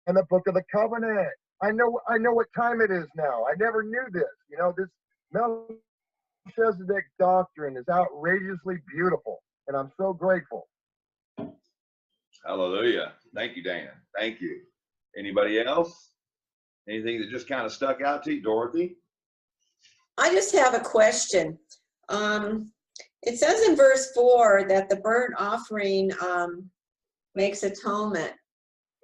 and the Book of the Covenant. I know what time it is now. I never knew this. You know, this Melchizedek doctrine is outrageously beautiful, and I'm so grateful. Hallelujah. Thank you, Dan. Thank you. Anybody else? Anything that just kind of stuck out to you, Dorothy? I just have a question. It says in verse 4 that the burnt offering makes atonement.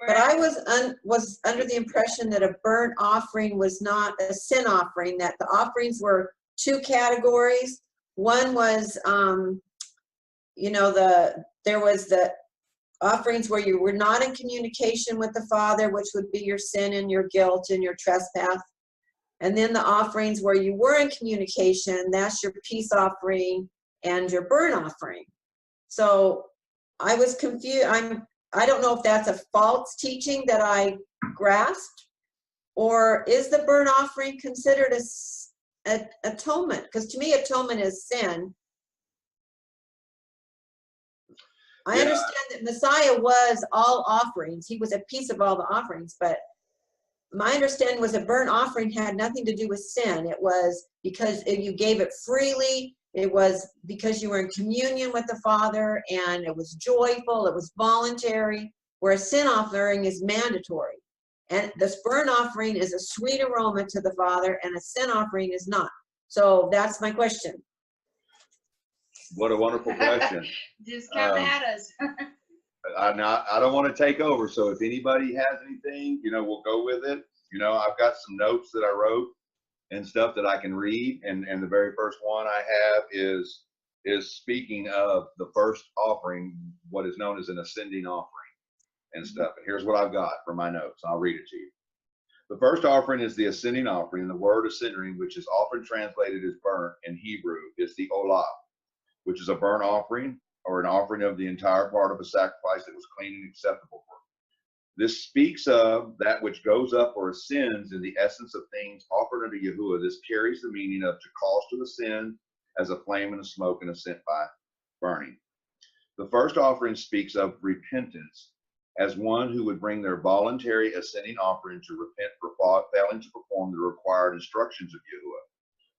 But I was under the impression that a burnt offering was not a sin offering, that the offerings were two categories. One was, you know, there was the offerings where you were not in communication with the Father, which would be your sin and your guilt and your trespass. And then the offerings where you were in communication, that's your peace offering and your burnt offering. So I was confused. I don't know if that's a false teaching that I grasped, or is the burnt offering considered a atonement? Because to me, atonement is sin. I understand that Messiah was all offerings. He was a piece of all the offerings, but my understanding was a burnt offering had nothing to do with sin. It was because you gave it freely. It was because you were in communion with the Father, and it was joyful. It was voluntary, where a sin offering is mandatory. And this burnt offering is a sweet aroma to the Father, and a sin offering is not. So that's my question. What a wonderful question. Just come at us. I don't want to take over, so if anybody has anything, you know, we'll go with it. You know, I've got some notes that I wrote and stuff that I can read, and the very first one I have is speaking of the first offering, what is known as an ascending offering and stuff. And here's what I've got for my notes. I'll read it to you. The first offering is the ascending offering. The word ascending, which is often translated as burnt in Hebrew, is the olah, which is a burnt offering or an offering of the entire part of a sacrifice that was clean and acceptable for. This speaks of that which goes up or ascends in the essence of things offered unto Yahuwah. This carries the meaning of to cause to ascend as a flame and a smoke and ascent by burning. The first offering speaks of repentance as one who would bring their voluntary ascending offering to repent for failing to perform the required instructions of Yahuwah.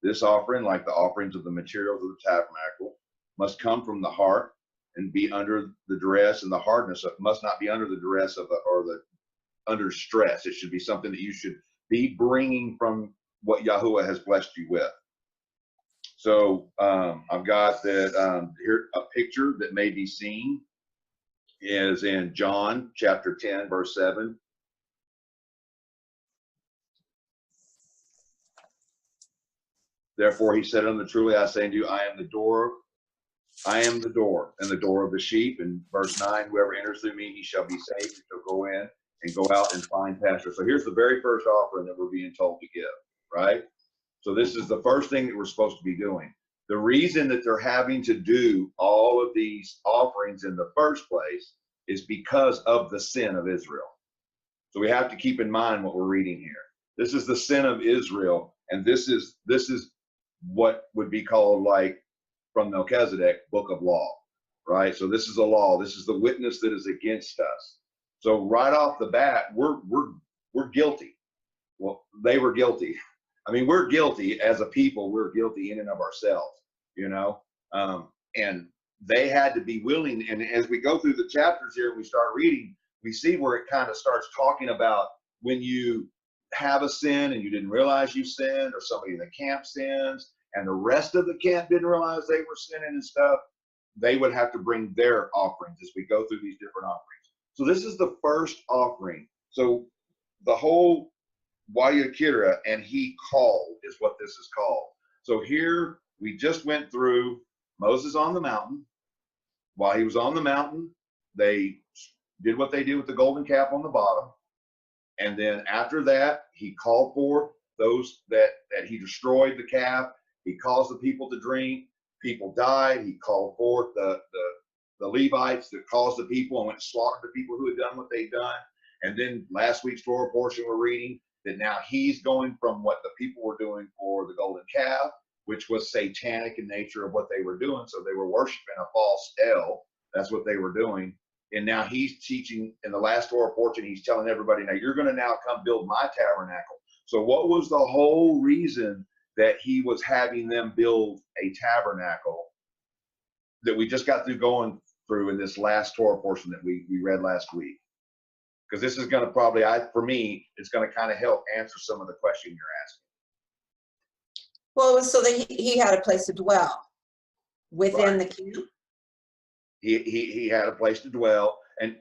This offering, like the offerings of the materials of the tabernacle, must come from the heart and be under the duress and the hardness of, must not be under the duress of under stress. It should be something that you should be bringing from what Yahuwah has blessed you with. So I've got that here, a picture that may be seen is in John chapter 10, verse 7. Therefore he said unto them, truly I say unto you, I am the door and the door of the sheep. And verse 9, whoever enters through me, he shall be saved. He shall go in and go out and find pasture. So here's the very first offering that we're being told to give, right? So this is the first thing that we're supposed to be doing. The reason that they're having to do all of these offerings in the first place is because of the sin of Israel. So we have to keep in mind what we're reading here. This is the sin of Israel, and this is what would be called, like, from Melchizedek, book of law, right? So this is a law. This is the witness that is against us. So right off the bat, we're guilty. Well, they were guilty. I mean, we're guilty as a people. We're guilty in and of ourselves, you know. And they had to be willing. And as we go through the chapters here and we start reading, we see where it kind of starts talking about when you have a sin and you didn't realize you sinned, or somebody in the camp sins, and the rest of the camp didn't realize they were sinning and stuff, they would have to bring their offerings as we go through these different offerings. So this is the first offering. So the whole Wayyqira and He called is what this is called. So here we just went through Moses on the mountain. While he was on the mountain, they did what they did with the golden calf on the bottom. And then after that, he called forth those that he destroyed the calf. He caused the people to drink. People died. He called forth the Levites that caused the people and went and slaughtered the people who had done what they'd done. And then last week's Torah portion we're reading that now he's going from what the people were doing for the golden calf, which was satanic in nature of what they were doing. So they were worshiping a false El. That's what they were doing. And now he's teaching in the last Torah portion, he's telling everybody, now you're going to now come build my tabernacle. So what was the whole reason that he was having them build a tabernacle that we just got through going through in this last Torah portion that we read last week? Because this is going to probably, for me, it's going to kind of help answer some of the question you're asking. Well, it was so that he had a place to dwell within the camp. He had a place to dwell. And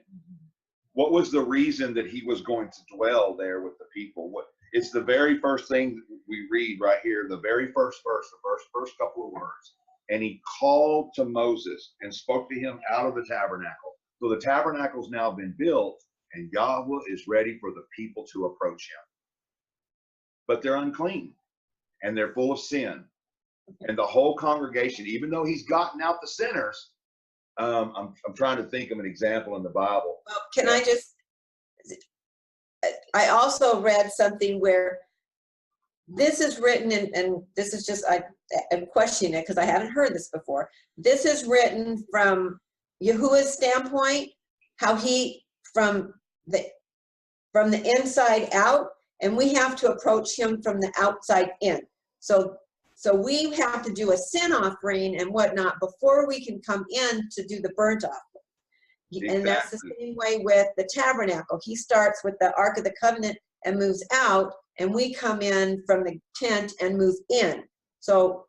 what was the reason that he was going to dwell there with the people? It's the very first thing that we read right here, the very first verse, the first couple of words. And he called to Moses and spoke to him out of the tabernacle. So the tabernacle's now been built, and Yahweh is ready for the people to approach him. But they're unclean, and they're full of sin. And the whole congregation, even though he's gotten out the sinners, I'm trying to think of an example in the Bible. Well, can I just, I also read something where this is written, and this is just, I'm questioning it because I hadn't heard this before. This is written from Yahuwah's standpoint, how he, from the inside out, and we have to approach him from the outside in. So we have to do a sin offering and whatnot before we can come in to do the burnt offering. Exactly. And that's the same way with the tabernacle. He starts with the Ark of the Covenant and moves out, and we come in from the tent and move in. So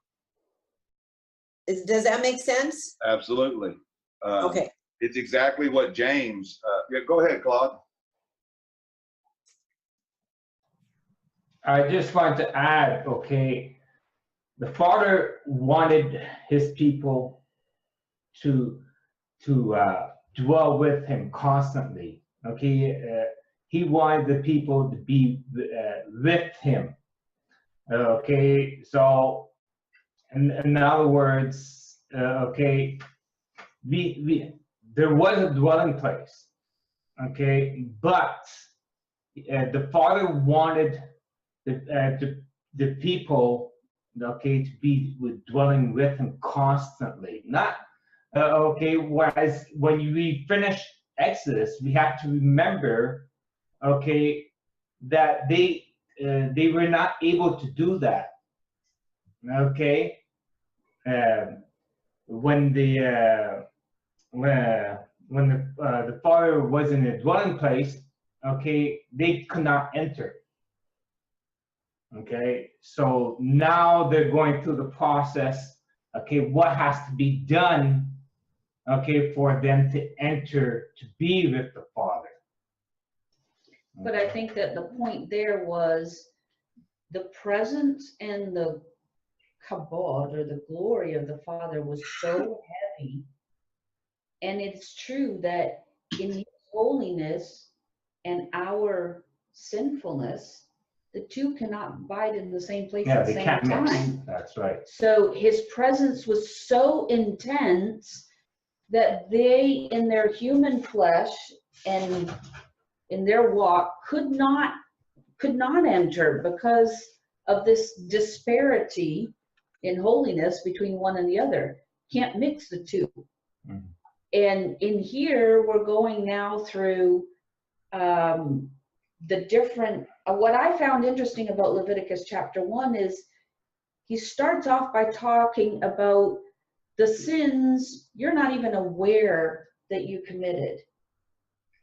does that make sense? Absolutely. Okay. It's exactly what James, yeah, go ahead, Claude. I just want to add, okay, the Father wanted his people to dwell with him constantly. Okay, he wanted the people to be with him. Okay, so in other words, okay, there was a dwelling place. Okay, but the Father wanted the people, okay, to be dwelling with him constantly. Not okay. Whereas when we finish Exodus, we have to remember, okay, that they were not able to do that. Okay, when the Father was in a dwelling place, okay, they could not enter. Okay, so now they're going through the process. Okay, what has to be done, okay, for them to enter to be with the Father. But I think that the point there was the presence and the kabod, or the glory of the Father, was so heavy. And it's true that in his holiness and our sinfulness, the two cannot abide in the same place at the same time. That's right. So his presence was so intense that they, in their human flesh and in their walk, could not enter because of this disparity in holiness between one and the other. Can't mix the two. Mm-hmm. And in here, we're going now through the different, what I found interesting about Leviticus chapter 1 is he starts off by talking about the sins you're not even aware that you committed.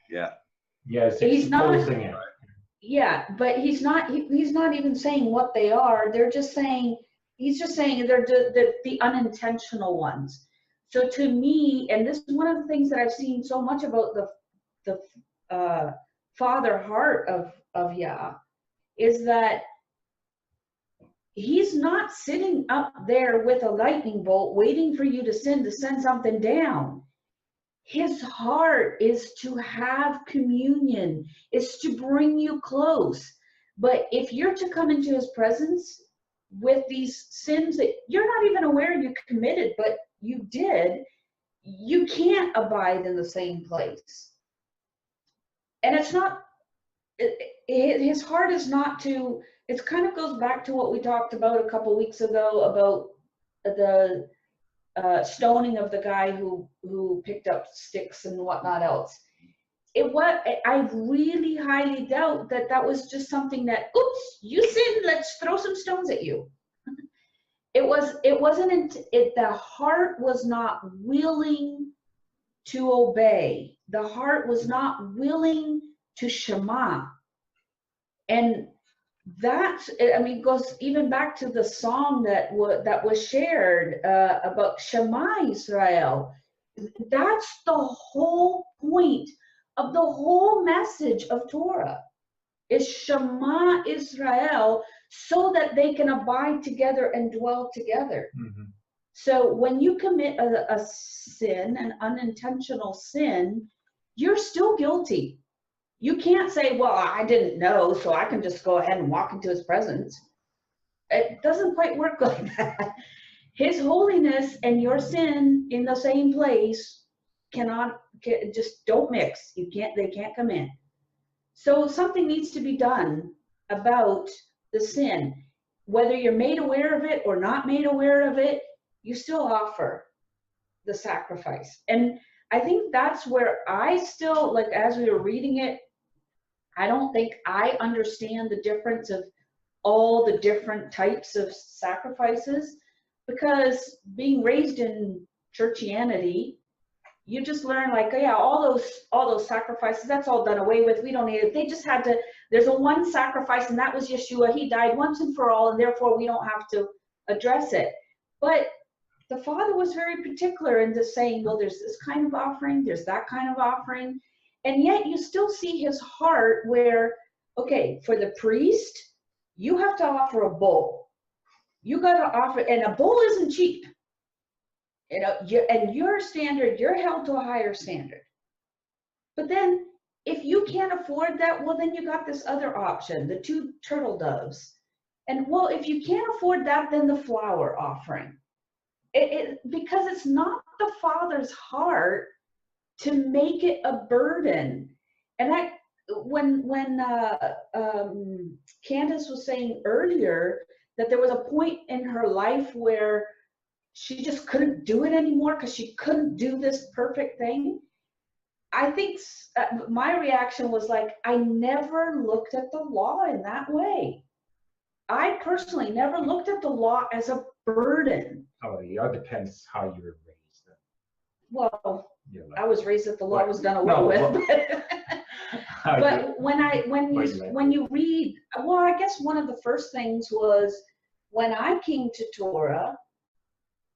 Yeah. Yes, he's not exposing it. Yeah, but he's not even saying what they are. They're just saying, he's just saying they're the unintentional ones. So to me, and this is one of the things that I've seen so much about the Father heart of Yah, is that he's not sitting up there with a lightning bolt waiting for you to send something down. His heart is to have communion, is to bring you close. But if you're to come into his presence with these sins that you're not even aware you committed, but you did, you can't abide in the same place. And it's not, his heart is not to, it kind of goes back to what we talked about a couple weeks ago about stoning of the guy who picked up sticks and whatnot else. I really highly doubt that was just something that, oops, you sinned, let's throw some stones at you. The heart was not willing to obey. The heart was not willing to Shema. And that's, I mean, goes even back to the song that was shared about Shema Israel. That's the whole point of the whole message of Torah, is Shema Israel, so that they can abide together and dwell together. Mhm. So when you commit a sin, an unintentional sin, you're still guilty. You can't say, well, I didn't know, so I can just go ahead and walk into his presence. It doesn't quite work like that. His holiness and your sin in the same place just don't mix. They can't come in. So something needs to be done about the sin. Whether you're made aware of it or not made aware of it, you still offer the sacrifice. And I think that's where I still, like, as we were reading it, I don't think I understand the difference of all the different types of sacrifices, because being raised in churchianity, you just learn, like, oh yeah, all those sacrifices, that's all done away with. We don't need it. They just had to, there's a one sacrifice, and that was Yeshua. He died once and for all, and therefore we don't have to address it. But the Father was very particular in just saying, well, there's this kind of offering, there's that kind of offering. And yet you still see his heart where, okay, for the priest, you have to offer a bull. You got to offer, and a bull isn't cheap. You know, and your standard, you're held to a higher standard. But then if you can't afford that, well, then you got this other option, the 2 turtle doves. And well, if you can't afford that, then the flour offering. Because it's not the Father's heart to make it a burden. And when Candace was saying earlier that there was a point in her life where she just couldn't do it anymore because she couldn't do this perfect thing, I think my reaction was like, I never looked at the law in that way. I personally never looked at the law as a burden. Oh, it all depends how you were raised. Well, You're I like, was raised that the law was done away with. But when you read, well, I guess one of the first things was when I came to Torah,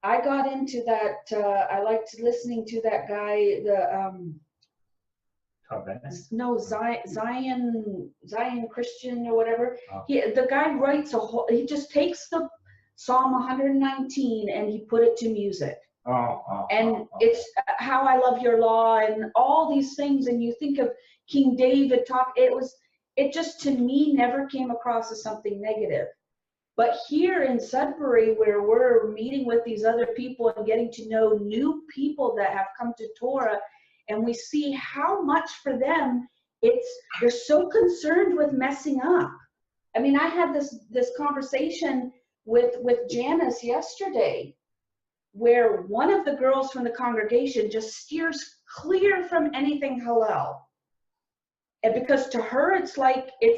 I got into that. I liked listening to that guy, Zion Christian or whatever. Oh. The guy writes he just takes the Psalm 119 and he put it to music. It's how I love your law and all these things. And you think of King David it just to me never came across as something negative. But here in Sudbury, where we're meeting with these other people and getting to know new people that have come to Torah, and we see how much for them, they're so concerned with messing up. I mean, I had this conversation with Janice yesterday, where one of the girls from the congregation just steers clear from anything halal. And because to her, it's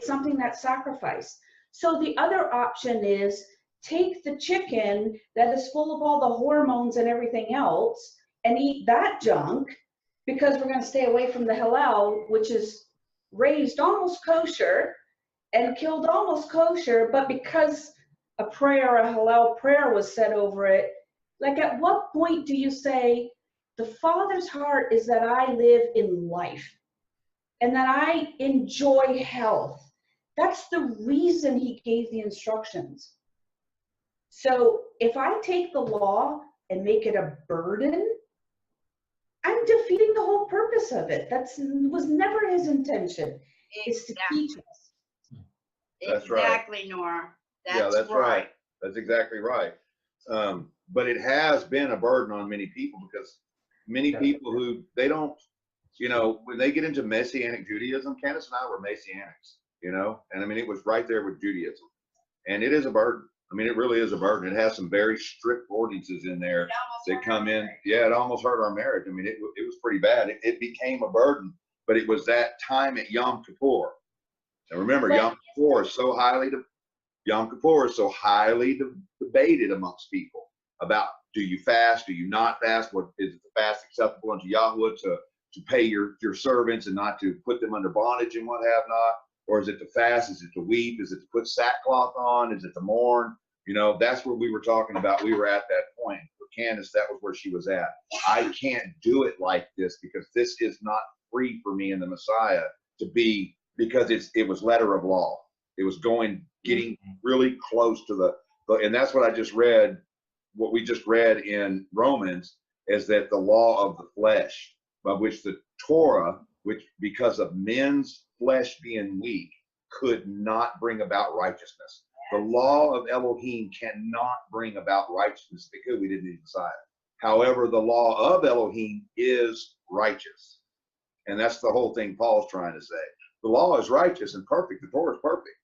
something that's sacrificed. So the other option is take the chicken that is full of all the hormones and everything else and eat that junk, because we're going to stay away from the halal, which is raised almost kosher and killed almost kosher, but because a halal prayer was said over it, like at what point do you say, the Father's heart is that I live in life and that I enjoy health? That's the reason he gave the instructions. So if I take the law and make it a burden, I'm defeating the whole purpose of it. That was never his intention, is to teach us. That's right. Exactly, Nora. That's right. That's exactly right. But it has been a burden on many people, because many people who they don't, when they get into Messianic Judaism, Candace and I were Messianics, and I mean, it was right there with Judaism, and it is a burden. I mean, it really is a burden. It has some very strict ordinances in there that come in. Yeah, it almost hurt our marriage. I mean, it was pretty bad. It became a burden, but it was that time at Yom Kippur. And remember, Yom Kippur is so highly debated amongst people about, do you fast? Do you not fast? What is the fast acceptable unto Yahweh to pay your servants and not to put them under bondage and what have not? Or is it to fast? Is it to weep? Is it to put sackcloth on? Is it to mourn? You know, that's what we were talking about. We were at that point. For Candace, that was where she was at. I can't do it like this because this is not free for me in the Messiah to be, because it was letter of law. It was getting really close to and that's what I just read. What we just read in Romans is that the law of the flesh, by which the Torah, which because of men's flesh being weak, could not bring about righteousness. The law of Elohim cannot bring about righteousness because we didn't need Messiah. However, the law of Elohim is righteous. And that's the whole thing Paul's trying to say. The law is righteous and perfect. The Torah is perfect.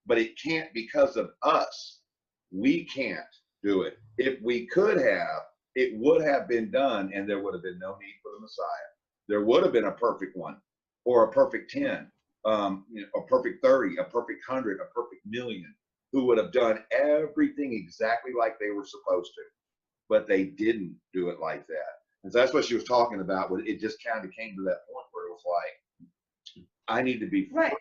But it can't because of us. We can't do it. If we could have, it would have been done, and there would have been no need for the Messiah. There would have been a perfect one, or a perfect 10, a perfect 30, a perfect 100, a perfect million, who would have done everything exactly like they were supposed to. But they didn't do it like that. And so that's what she was talking about. It just kind of came to that point where it was like, I need to be right.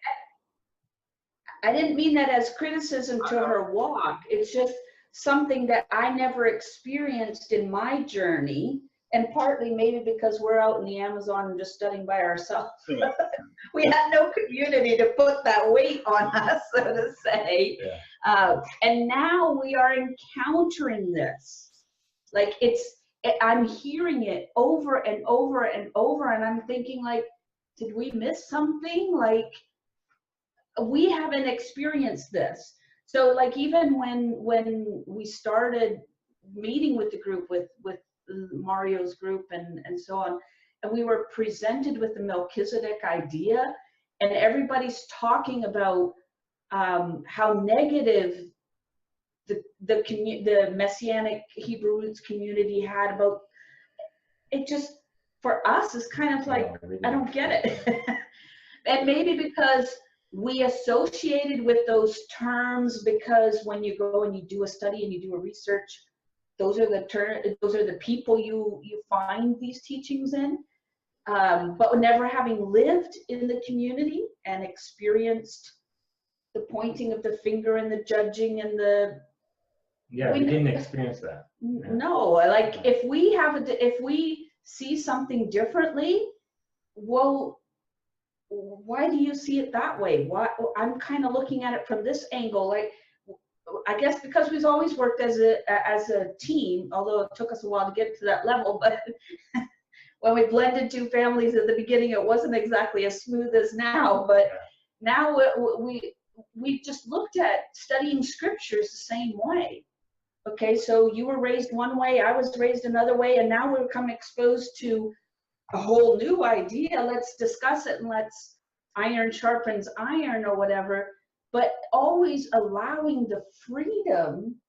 I didn't mean that as criticism to her walk. It's just something that I never experienced in my journey, and partly maybe because we're out in the Amazon and just studying by ourselves. We had no community to put that weight on us, so to say. Yeah. And now we are encountering this. Like I'm hearing it over and over and over, and I'm thinking, like, did we miss something? Like, we haven't experienced this. So like, even when we started meeting with the group, with Mario's group and so on, and we were presented with the Melchizedek idea, and everybody's talking about how negative the Messianic Hebrew roots community had about it. Just for us is kind of like, I don't get it. And maybe because we associated with those terms, because when you go and you do a study and you do a research, those are the people you find these teachings in. But never having lived in the community and experienced the pointing of the finger and the judging and the, we didn't experience that. No, like, if we see something differently, well, why do you see it that way? I'm kind of looking at it from this angle. Like, I guess because we've always worked as a team, although it took us a while to get to that level. But when we blended two families at the beginning, it wasn't exactly as smooth as now. But now we just looked at studying scriptures the same way. Okay, so you were raised one way, I was raised another way, and now we're become exposed to a whole new idea. Let's discuss it, and let's iron sharpens iron or whatever, but always allowing the freedom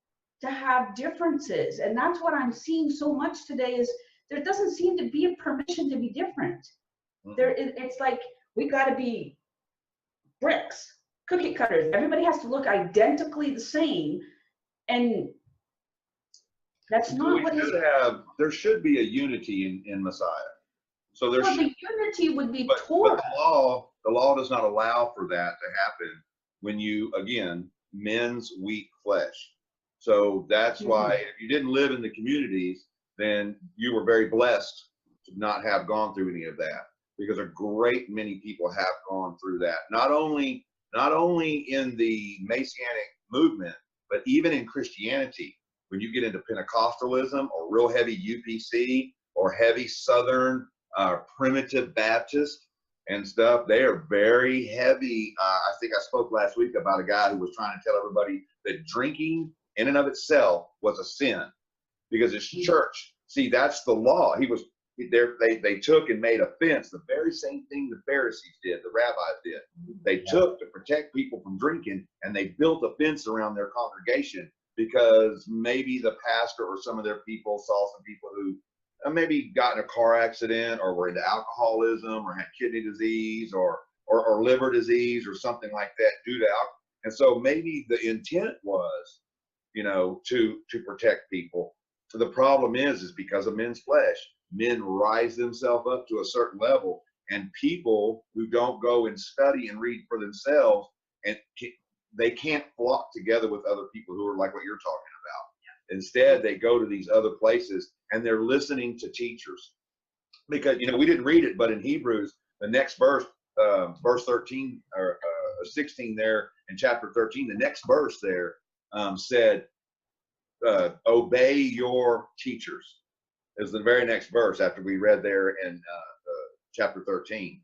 to have differences. And that's what I'm seeing so much today, is there doesn't seem to be a permission to be different. It's like, we got to be bricks, cookie cutters. Everybody has to look identically the same, and that's not what there should be a unity in Messiah. So the unity would be Torah. But the law does not allow for that to happen when you, again, men's weak flesh. So that's why if you didn't live in the communities, then you were very blessed to not have gone through any of that, because a great many people have gone through that. Not only in the Messianic movement, but even in Christianity. When you get into Pentecostalism or real heavy UPC or heavy Southern primitive Baptist and stuff, they are very heavy. I think I spoke last week about a guy who was trying to tell everybody that drinking in and of itself was a sin because it's church. See, that's the law. They took and made a fence, the very same thing the Pharisees did, the rabbis did. They took to protect people from drinking, and they built a fence around their congregation because maybe the pastor or some of their people saw some people who maybe got in a car accident or were into alcoholism or had kidney disease or liver disease or something like that due to alcohol. And so maybe the intent was, to protect people. So the problem is because of men's flesh, men rise themselves up to a certain level, and people who don't go and study and read for themselves, and they can't flock together with other people who are like what you're talking about. Instead, they go to these other places and they're listening to teachers. Because, we didn't read it, but in Hebrews, the next verse, verse 13 or 16 there in chapter 13, the next verse there said, obey your teachers. Is the very next verse after we read there in chapter 13.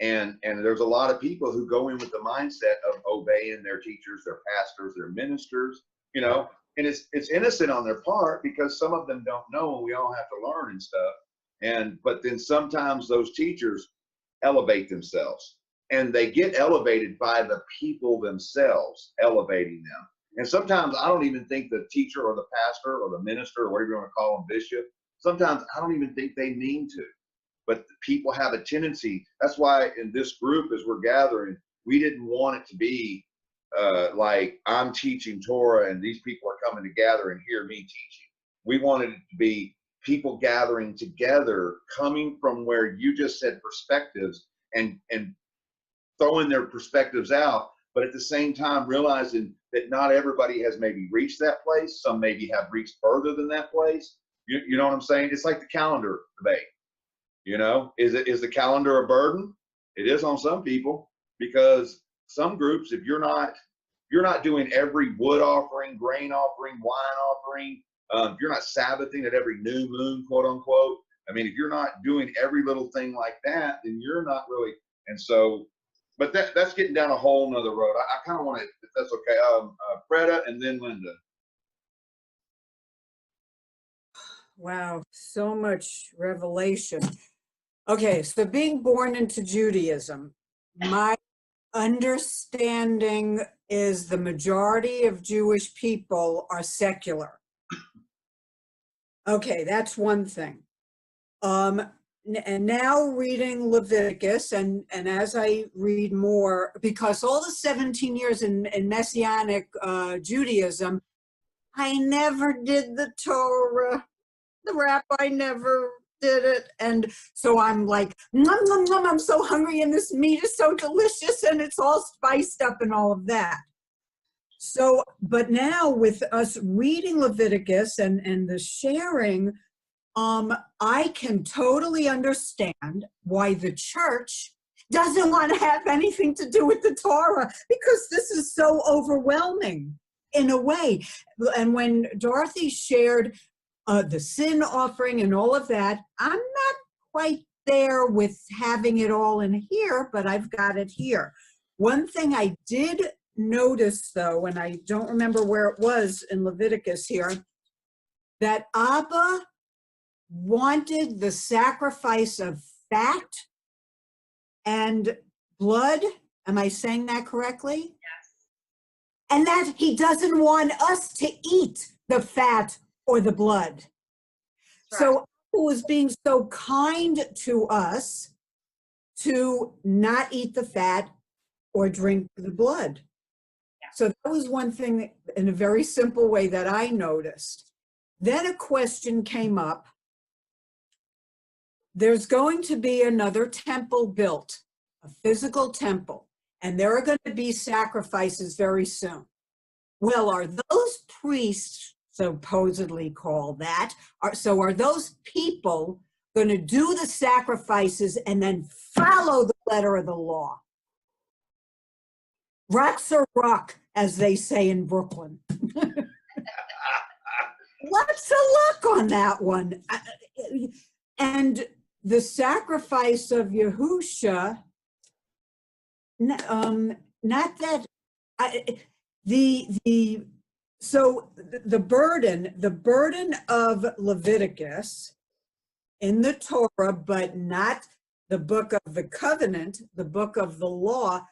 And there's a lot of people who go in with the mindset of obeying their teachers, their pastors, their ministers, and it's innocent on their part because some of them don't know, and we all have to learn and stuff. But then sometimes those teachers elevate themselves, and they get elevated by the people themselves elevating them. And sometimes I don't even think the teacher or the pastor or the minister or whatever you want to call them, bishop, sometimes I don't even think they mean to. But people have a tendency. That's why in this group, as we're gathering, we didn't want it to be like I'm teaching Torah and these people are coming to gather and hear me teaching. We wanted it to be people gathering together, coming from where you just said perspectives and throwing their perspectives out, but at the same time realizing that not everybody has maybe reached that place. Some maybe have reached further than that place. You know what I'm saying? It's like the calendar debate. Is the calendar a burden? It is on some people, because some groups, if you're not doing every wood offering, grain offering, wine offering, if you're not Sabbathing at every new moon, quote unquote, if you're not doing every little thing like that, then you're not really. And so, but that's getting down a whole nother road. I kind of want to, if that's okay, Freda and then Linda. Wow, so much revelation. Okay, so being born into Judaism, my understanding is the majority of Jewish people are secular. Okay, that's one thing. And now reading Leviticus, and as I read more, because all the 17 years in Messianic Judaism, I never did the Torah. The rabbi never did it. And so I'm like, nom, nom, nom, I'm so hungry and this meat is so delicious and it's all spiced up and all of that. So, but now with us reading Leviticus and the sharing, I can totally understand why the church doesn't want to have anything to do with the Torah, because this is so overwhelming in a way. And when Dorothy shared the sin offering and all of that, I'm not quite there with having it all in here, but I've got it here. One thing I did notice, though, and I don't remember where it was in Leviticus here, that Abba wanted the sacrifice of fat and blood. Am I saying that correctly? Yes. And that he doesn't want us to eat the fat or the blood. Right. So he was being so kind to us to not eat the fat or drink the blood. Yeah. So that was one thing in a very simple way that I noticed. Then a question came up. There's going to be another temple built, a physical temple, and there are going to be sacrifices very soon. Well, are those priests supposedly called that? Are those people going to do the sacrifices and then follow the letter of the law? Rocks or rock, as they say in Brooklyn. Lots of luck on that one. And the sacrifice of Yahusha, not that, so the burden of Leviticus in the Torah, but not the book of the covenant, the book of the law,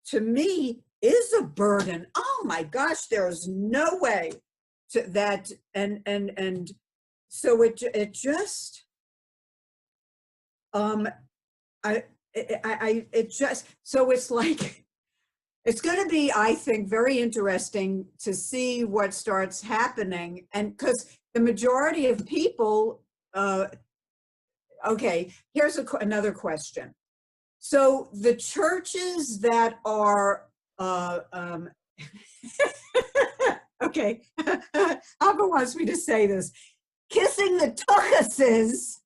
to me is a burden. Oh my gosh, there's no way that, and so it just, it just, so it's like, it's going to be, I think, very interesting to see what starts happening. And because the majority of people, okay, here's another question. So the churches that are, okay, Abba wants me to say this, kissing the tuchuses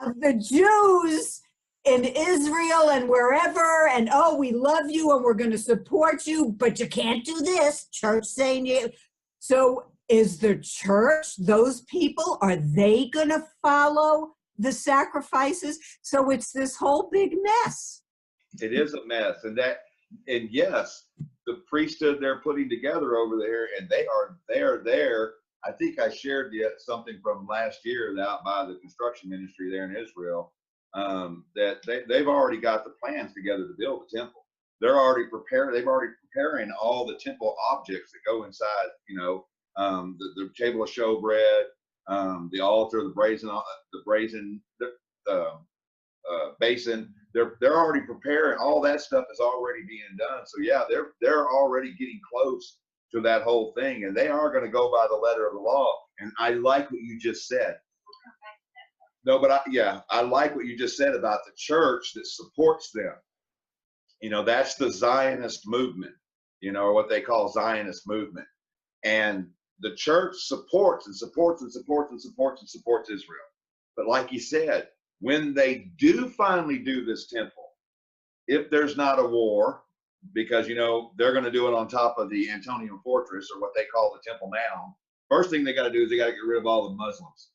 of the Jews in Israel and wherever, and oh, we love you and we're going to support you, but you can't do this, church saying you. So is the church, those people, are they going to follow the sacrifices? So it's this whole big mess. It is a mess. And yes, the priesthood they're putting together over there, and they are there. I think I shared something from last year out by the construction ministry there in Israel, that they've already got the plans together to build the temple. They're already prepared. They've already preparing all the temple objects that go inside, the table of showbread, the altar, the brazen basin. They're already preparing. All that stuff is already being done. So yeah, they're already getting close to that whole thing, and they are going to go by the letter of the law. And I like what you just said. No, but I like what you just said about the church that supports them. That's the Zionist movement, or what they call Zionist movement. And the church supports and supports and supports and supports and supports Israel. But like you said, when they do finally do this temple, if there's not a war, because, they're going to do it on top of the Antonian fortress, or what they call the Temple Mount, first thing they got to do is they got to get rid of all the Muslims.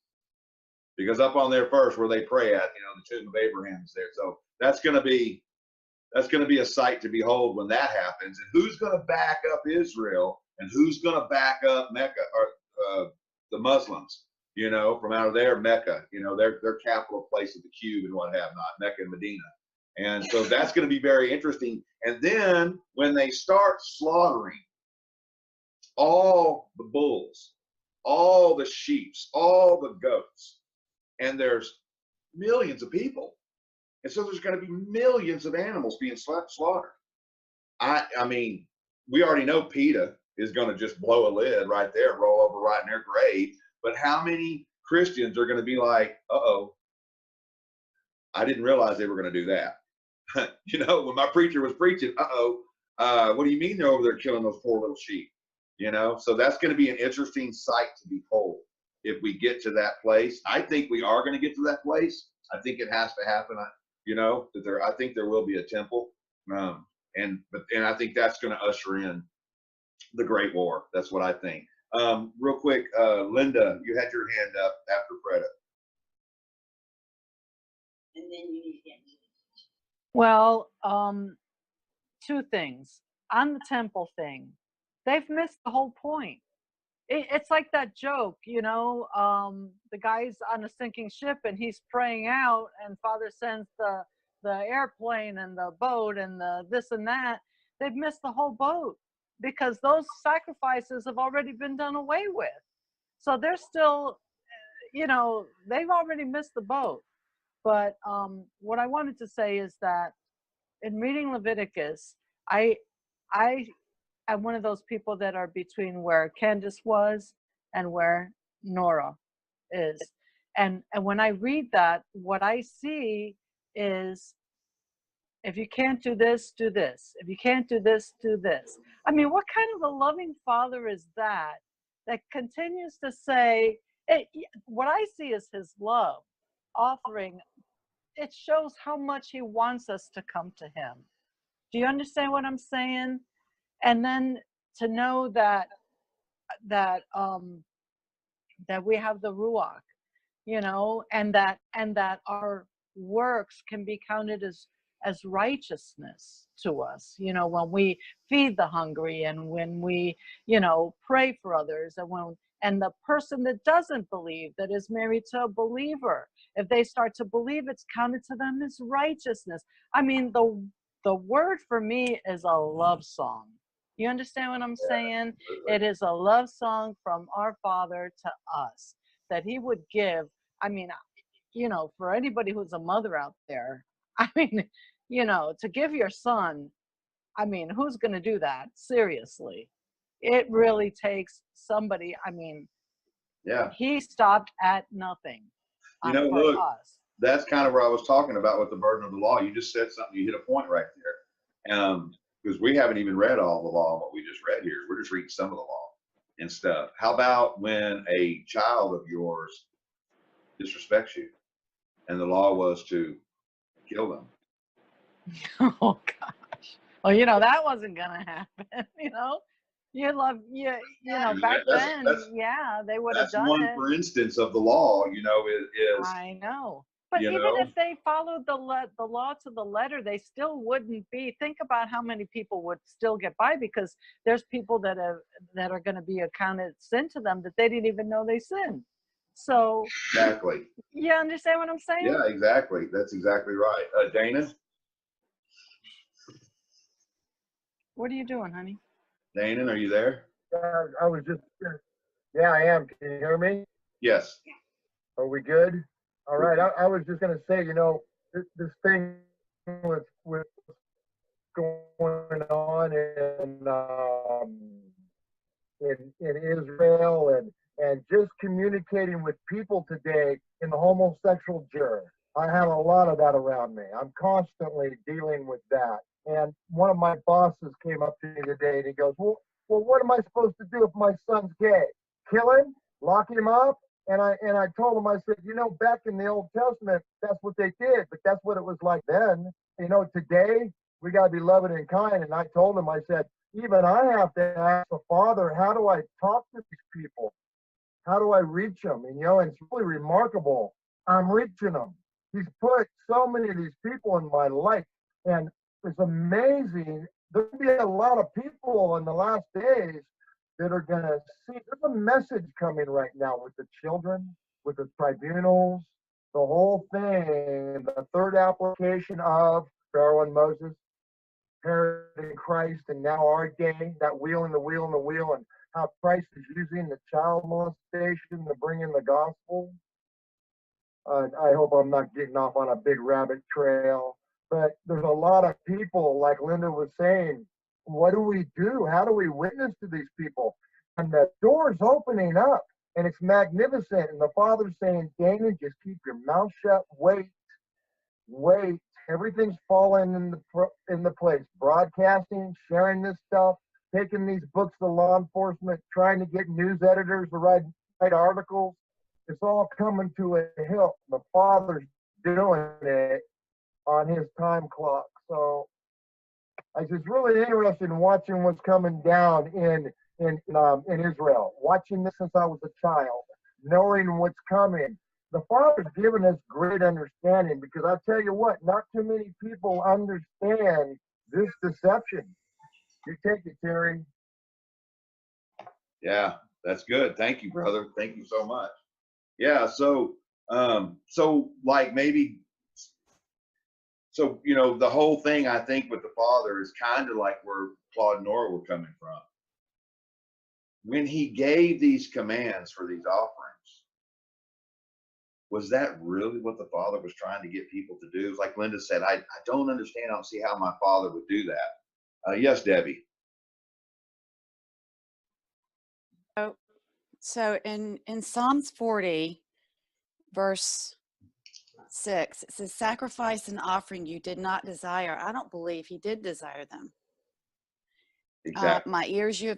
Because up on there first, where they pray at, the tomb of Abraham is there. So that's going to be a sight to behold when that happens. And who's going to back up Israel, and who's going to back up Mecca, or the Muslims? From out of there, Mecca. Their capital place of the cube and what have not, Mecca and Medina. And so that's going to be very interesting. And then when they start slaughtering all the bulls, all the sheep, all the goats, and there's millions of people, and so there's going to be millions of animals being slaughtered. I mean, we already know PETA is going to just blow a lid right there, roll over right in their grave. But how many Christians are going to be like, uh-oh, I didn't realize they were going to do that. When my preacher was preaching, what do you mean they're over there killing those poor little sheep? So that's going to be an interesting sight to behold if we get to that place. I think we are going to get to that place. I think it has to happen. I think there will be a temple, and I think that's going to usher in the Great War. That's what I think. Real quick, Linda, you had your hand up after Freda. And then you need to. Well, two things. On the temple thing, they've missed the whole point. It's like that joke, the guy's on a sinking ship and he's praying out, and Father sends the airplane and the boat and the this and that. They've missed the whole boat, because those sacrifices have already been done away with. So they're still, they've already missed the boat. But what I wanted to say is that in reading Leviticus, I am one of those people that are between where Candace was and where Nora is. And when I read that, what I see is, if you can't do this, do this. If you can't do this, do this. I mean, what kind of a loving father is that continues to say, what I see is his love offering. It shows how much he wants us to come to him. Do you understand what I'm saying? And then to know that we have the Ruach, and that our works can be counted as righteousness to us, when we feed the hungry, and when we, pray for others, and the person that doesn't believe, that is married to a believer, if they start to believe, it's counted to them as righteousness. I mean, the word for me is a love song. You understand what I'm saying? Absolutely. It is a love song from our Father to us that He would give. I mean, you know, for anybody who's a mother out there, I mean, you know, to give your son, I mean, who's going to do that? Seriously. It really takes somebody. I mean, Yeah. He stopped at nothing You know, for look, us. that's kind of where I was talking about with the burden of the law. You just said something, you hit a point right there. Because we haven't even read all the law, what we just read here. We're just reading some of the law and stuff. How about when a child of yours disrespects you and the law was to kill them? Oh gosh. Well, you know, that wasn't gonna happen. You know, you love you. You know, back then, yeah, they would have That's done one, it. for instance, of the law. You know, is I know. But you even know, if they followed the law to the letter, they still wouldn't be. Think about how many people would still get by, because there's people that are going to be accounted sin to them that they didn't even know they sinned. So exactly. you understand what I'm saying? Yeah, exactly. That's exactly right. Dana, What are you doing, honey? Dana, are you there? I was just, yeah, I am. Can you hear me? Yes. Are we good? All right. I was just going to say, you know, this thing with going on in Israel and just communicating with people today in the homosexual gender. I have a lot of that around me. I'm constantly dealing with that. And one of my bosses came up to me today and he goes, well, what am I supposed to do if my son's gay? Kill him? Lock him up? And I told him, I said, you know, back in the Old Testament, that's what they did, but that's what it was like then. You know, today we got to be loving and kind. And I told him, I said, even I have to ask the Father, how do I talk to these people? How do I reach them? And, you know, and it's really remarkable. I'm reaching them. He's put so many of these people in my life. And it's amazing. There'll be a lot of people in the last days that are going to see. There's a message coming right now with the children, with the tribunals, the whole thing, the third application of Pharaoh and Moses, Herod and Christ, and now our day, that wheel and the wheel and the wheel, and how Christ is using the child molestation to bring in the gospel. I hope I'm not getting off on a big rabbit trail, but there's a lot of people, like Linda was saying, what do we do? How do we witness to these people? And the door's opening up, and it's magnificent. And the Father's saying, Dana, just keep your mouth shut, wait. Everything's falling in the place. Broadcasting, sharing this stuff, taking these books to law enforcement, trying to get news editors to write articles. It's all coming to a hill. The Father's doing it on His time clock. So I was just really interested in watching what's coming down in Israel. Watching this since I was a child, knowing what's coming. The Father's given us great understanding, because I tell you what, not too many people understand this deception. You take it, Terry. Yeah, that's good. Thank you, brother. Thank you so much. Yeah, so like maybe, so you know, the whole thing I think with the Father is kind of like where Claude and Nora were coming from. When He gave these commands for these offerings, was that really what the Father was trying to get people to do? It's like Linda said, I don't understand. I don't see how my Father would do that. Yes, Debbie. So in Psalms 40, verse 6, it says, sacrifice and offering you did not desire. I don't believe He did desire them. Exactly. My ears you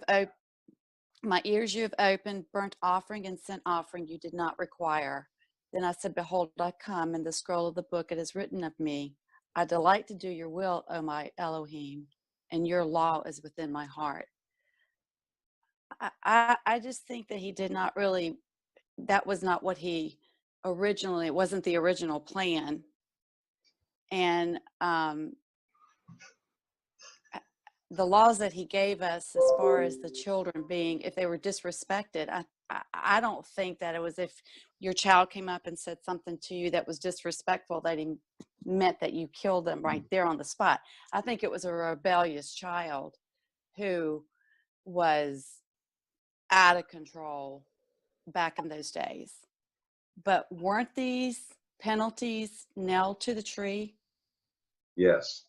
have opened, burnt offering and sin offering you did not require. Then I said, behold, I come, in the scroll of the book it is written of me. I delight to do your will, O my Elohim, and your law is within my heart. I just think that He did not really, that was not what He originally, it wasn't the original plan. And the laws that He gave us as far as the children being, if they were disrespected, I don't think that it was if your child came up and said something to you that was disrespectful that He meant that you killed them right there on the spot. I think it was a rebellious child who was out of control back in those days. But weren't these penalties nailed to the tree? Yes.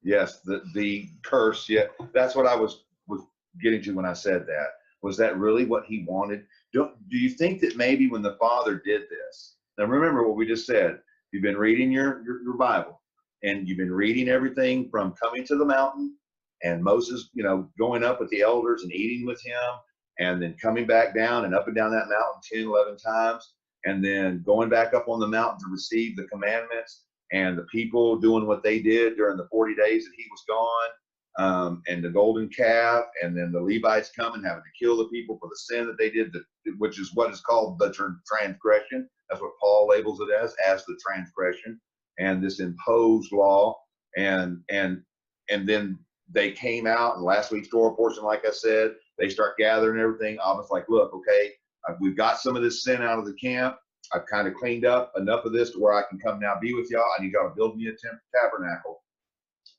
Yes, the curse, yeah, that's what I was getting to when I said that. Was that really what he wanted? Do you think that maybe when the Father did this, now remember what we just said, you've been reading your Bible, and you've been reading everything from coming to the mountain, and Moses, you know, going up with the elders and eating with him, and then coming back down and up and down that mountain 10, 11 times, and then going back up on the mountain to receive the commandments, and the people doing what they did during the 40 days that he was gone, and the golden calf, and then the Levites coming, having to kill the people for the sin that they did, which is what is called the transgression. That's what Paul labels it as the transgression, and this imposed law, and then they came out, and last week's Torah portion, like I said, they start gathering everything. I was like, look, okay, we've got some of this sin out of the camp. I've kind of cleaned up enough of this to where I can come now be with y'all, and you got to build me a tabernacle.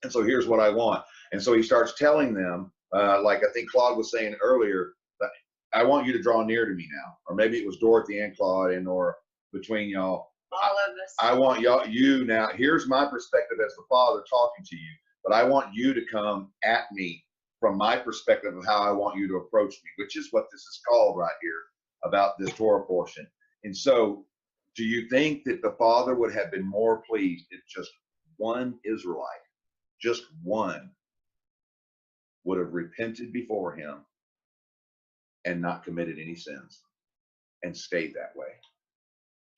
And so here's what I want. And so he starts telling them, like I think Claude was saying earlier, that I want you to draw near to me now. Or maybe it was Dorothy and Claude, and or between y'all. All of us. I want you now. Here's my perspective as the Father talking to you, but I want you to come at me from my perspective of how I want you to approach me, which is what this is called right here about this Torah portion. And so, do you think that the Father would have been more pleased if just one Israelite, just one, would have repented before him and not committed any sins and stayed that way?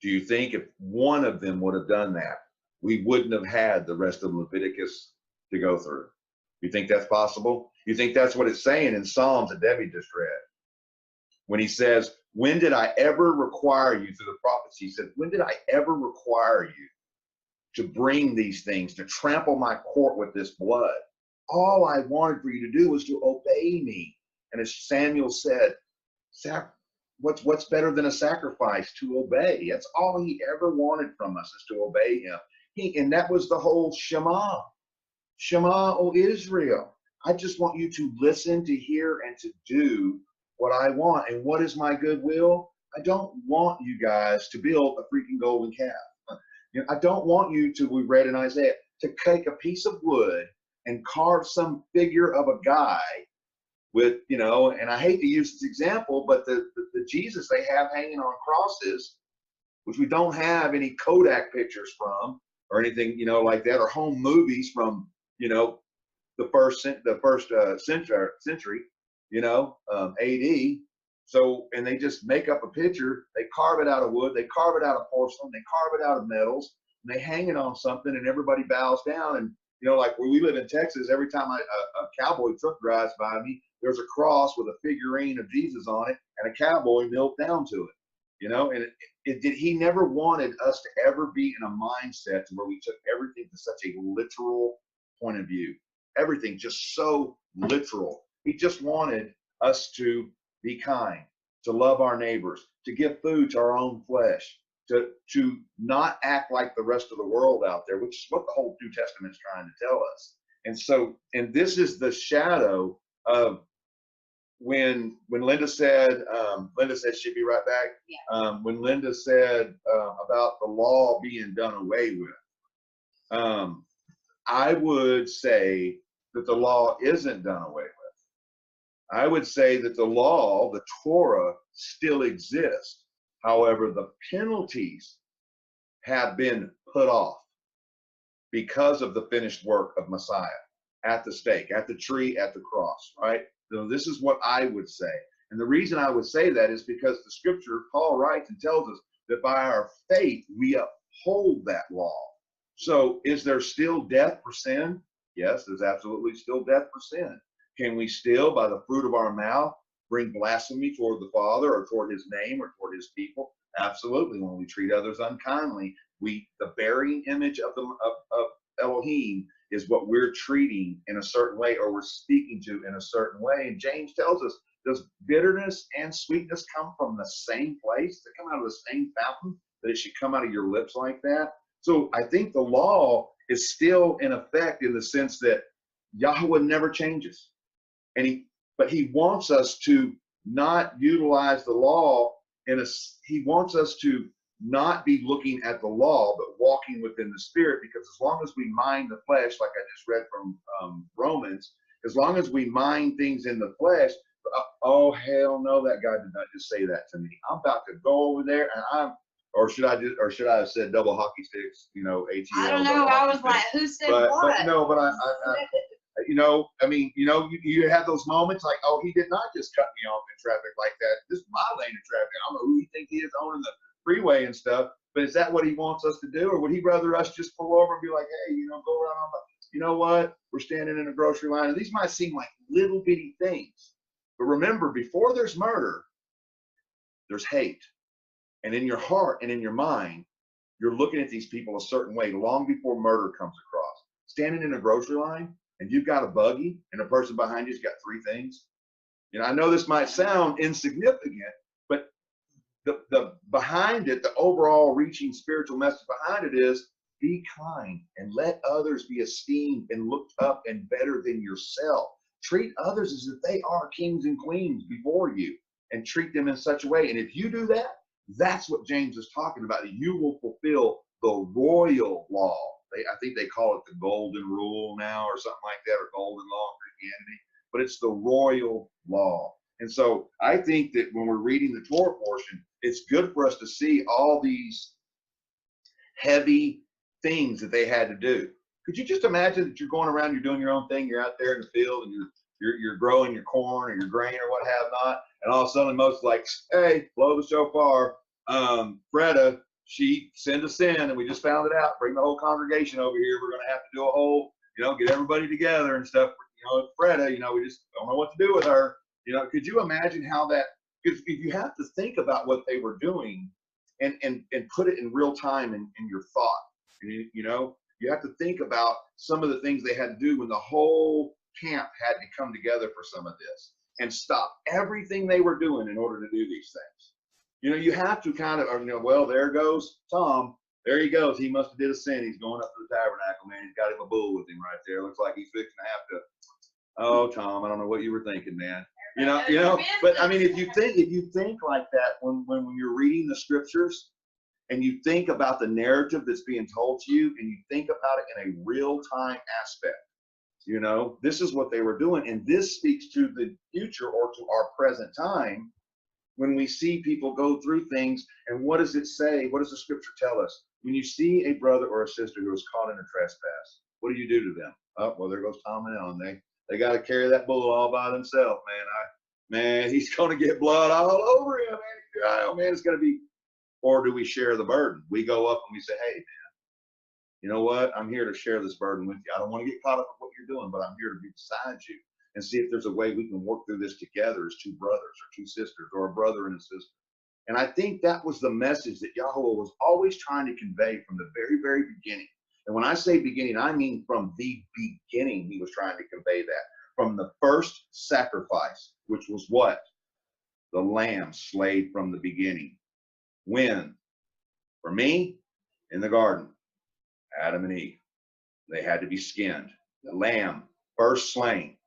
Do you think if one of them would have done that, we wouldn't have had the rest of Leviticus to go through? You think that's possible? You think that's what it's saying in Psalms that Debbie just read? When he says, when did I ever require you, through the prophets, he said, when did I ever require you to bring these things, to trample my court with this blood? All I wanted for you to do was to obey me. And as Samuel said, what's better than a sacrifice? To obey. That's all he ever wanted from us, is to obey him. And that was the whole Shema. Shema, O Israel. I just want you to listen, to hear, and to do what I want. And what is my goodwill? I don't want you guys to build a freaking golden calf. You know, I don't want you to, we read in Isaiah, to take a piece of wood and carve some figure of a guy with, you know, and I hate to use this example, but the Jesus they have hanging on crosses, which we don't have any Kodak pictures from or anything, you know, like that, or home movies from, you know, the first century, you know, AD. So, and they just make up a picture, they carve it out of wood, they carve it out of porcelain, they carve it out of metals, and they hang it on something, and everybody bows down. And, you know, like where we live in Texas, every time a cowboy truck drives by me, there's a cross with a figurine of Jesus on it, and a cowboy knelt down to it, you know. And he never wanted us to ever be in a mindset to where we took everything to such a literal point of view. Everything just so literal. He just wanted us to be kind, to love our neighbors, to give food to our own flesh, to not act like the rest of the world out there, which is what the whole New Testament is trying to tell us. And so, and this is the shadow of when Linda said she'd be right back. Yeah. When Linda said about the law being done away with, I would say that the law isn't done away with. I would say that the law, the Torah, still exists. However, the penalties have been put off because of the finished work of Messiah at the stake, at the tree, at the cross, right? So this is what I would say. And the reason I would say that is because the scripture, Paul writes and tells us that by our faith, we uphold that law. So is there still death for sin? Yes, there's absolutely still death for sin. Can we still, by the fruit of our mouth, bring blasphemy toward the Father or toward his name or toward his people? Absolutely. When we treat others unkindly, the bearing image of Elohim is what we're treating in a certain way, or we're speaking to in a certain way. And James tells us, does bitterness and sweetness come from the same place? They come out of the same fountain, that it should come out of your lips like that? So I think the law is still in effect in the sense that Yahweh never changes. but he wants us to not utilize the law he wants us to not be looking at the law, but walking within the Spirit, because as long as we mind the flesh, like I just read from Romans, as long as we mind things in the flesh, oh, hell no, that guy did not just say that to me. I'm about to go over there and or should I have said double hockey sticks, you know, ATL. I don't know. I was like, who said what? But no, but I you know, I mean, you know, you have those moments like, oh, he did not just cut me off in traffic like that. This is my lane of traffic. I don't know who he thinks he is owning the freeway and stuff, but is that what he wants us to do? Or would he rather us just pull over and be like, hey, you know, go around on you know what? We're standing in a grocery line. And these might seem like little bitty things. But remember, before there's murder, there's hate. And in your heart and in your mind, you're looking at these people a certain way long before murder comes across. Standing in a grocery line and you've got a buggy and a person behind you's got 3 things. You know, I know this might sound insignificant, but the behind it, the overall reaching spiritual message behind it is be kind and let others be esteemed and looked up and better than yourself. Treat others as if they are kings and queens before you and treat them in such a way. And if you do that, that's what James is talking about. You will fulfill the royal law. I think they call it the golden rule now or something like that, or golden law of Christianity, but it's the royal law. And so I think that when we're reading the Torah portion, it's good for us to see all these heavy things that they had to do. Could you just imagine that you're going around, you're doing your own thing, you're out there in the field and you're growing your corn or your grain or what have not, and all of a sudden Moses like, hey, blow the shofar. Freda, she sinned a sin and we just found it out. Bring the whole congregation over here. We're going to have to do a whole, you know, get everybody together and stuff. You know, Freda, you know, we just don't know what to do with her. You know, could you imagine how that, because if you have to think about what they were doing and put it in real time in your thought, you know, you have to think about some of the things they had to do when the whole camp had to come together for some of this and stop everything they were doing in order to do these things. You know, you have to kind of, you know, well, there goes Tom. There he goes. He must have did a sin. He's going up to the tabernacle, man. He's got him a bull with him right there. Looks like he's fixing to have to. Oh, Tom, I don't know what you were thinking, man. You know. But I mean, if you think like that when you're reading the scriptures, and you think about the narrative that's being told to you, and you think about it in a real-time aspect, you know, this is what they were doing, and this speaks to the future or to our present time. When we see people go through things, and what does it say? What does the scripture tell us? When you see a brother or a sister who is caught in a trespass, what do you do to them? Oh, well, there goes Tom and Ellen. They got to carry that bull all by themselves, man. He's going to get blood all over him, man. Oh, man, it's going to be. Or do we share the burden? We go up and we say, hey, man, you know what? I'm here to share this burden with you. I don't want to get caught up in what you're doing, but I'm here to be beside you and see if there's a way we can work through this together as 2 brothers or 2 sisters or a brother and a sister. And I think that was the message that Yahweh was always trying to convey from the very, very beginning. And when I say beginning, I mean from the beginning, he was trying to convey that. From the first sacrifice, which was what? The lamb slayed from the beginning. When? For me, in the garden, Adam and Eve. They had to be skinned. The lamb, first slain.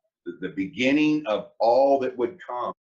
The beginning of all that would come.